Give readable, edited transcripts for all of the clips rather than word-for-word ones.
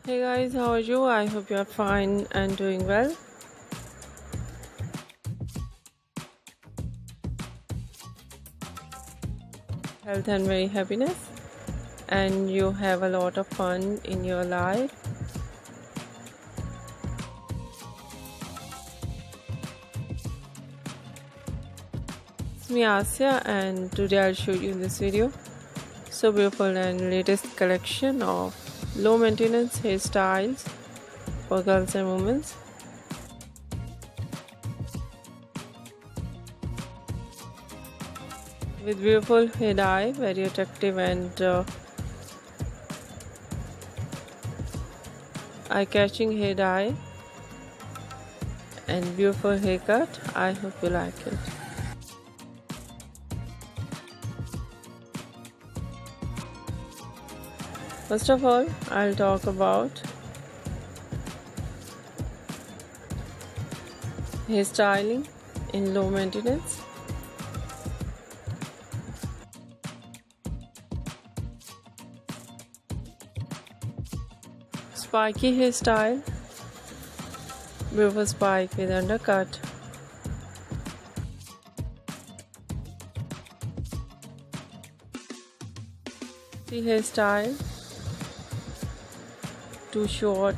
Hey guys, how are you? I hope you are fine and doing well. Health and very happiness, and you have a lot of fun in your life. It's me Asya, and today I'll show you in this video so beautiful and latest collection of low maintenance hairstyles for girls and women. With beautiful hair dye, very attractive and eye-catching hair dye and beautiful haircut. I hope you like it. First of all, I'll talk about hairstyling in low maintenance. Spiky hairstyle, beautiful spike with undercut. The hairstyle, too short,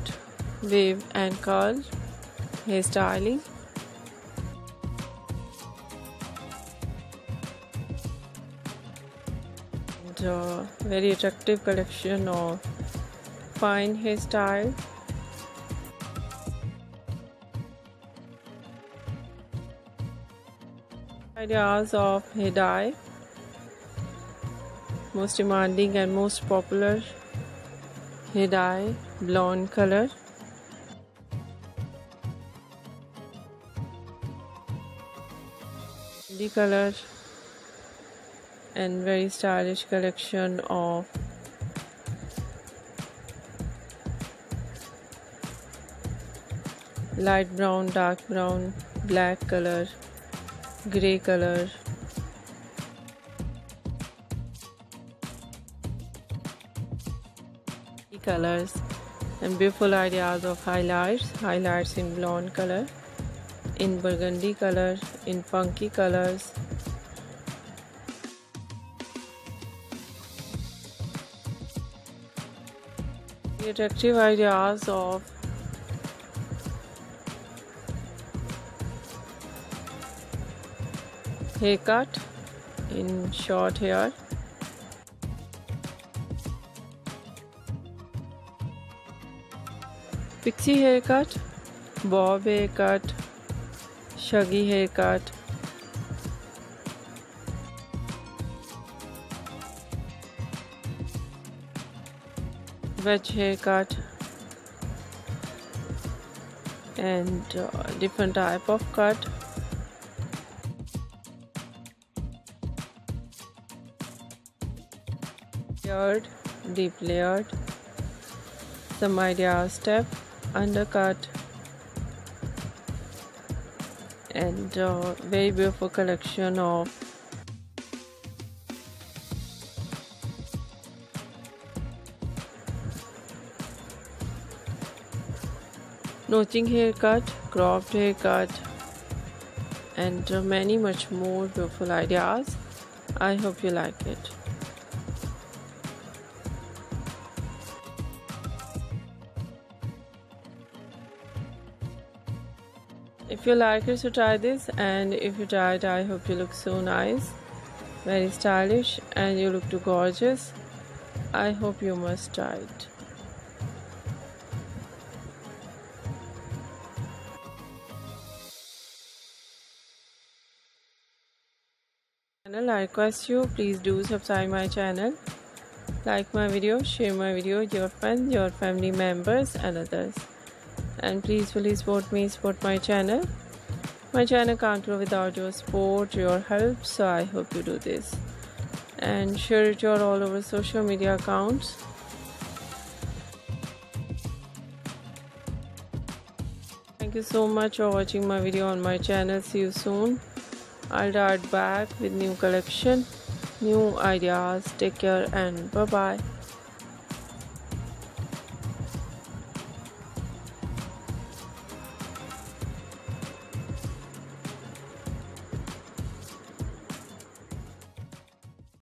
wave and curl hairstyling. And very attractive collection of fine hairstyle. Ideas of hair dye. Most demanding and most popular hair dye, blonde color. The color and very stylish collection of light brown, dark brown, black color, grey color. Colors and beautiful ideas of highlights in blonde color, in burgundy color, in funky colors. The attractive ideas of haircut in short hair. Pixie haircut, bob haircut, shaggy haircut, wedge haircut, and different type of cut. Layered, deep layered, some idea step, undercut, and very beautiful collection of notching haircut, cropped haircut, and many much more beautiful ideas. I hope you like it. If you like it, so try this, and if you try it, I hope you look so nice, very stylish, and you look too gorgeous. I hope you must try it. I request you, please do subscribe my channel, like my video, share my video with your friends, your family members and others. And please support me, support my channel. My channel can't grow without your support, your help, so I hope you do this. And share it your all over social media accounts. Thank you so much for watching my video on my channel. See you soon. I'll start back with new collection, new ideas. Take care and bye bye.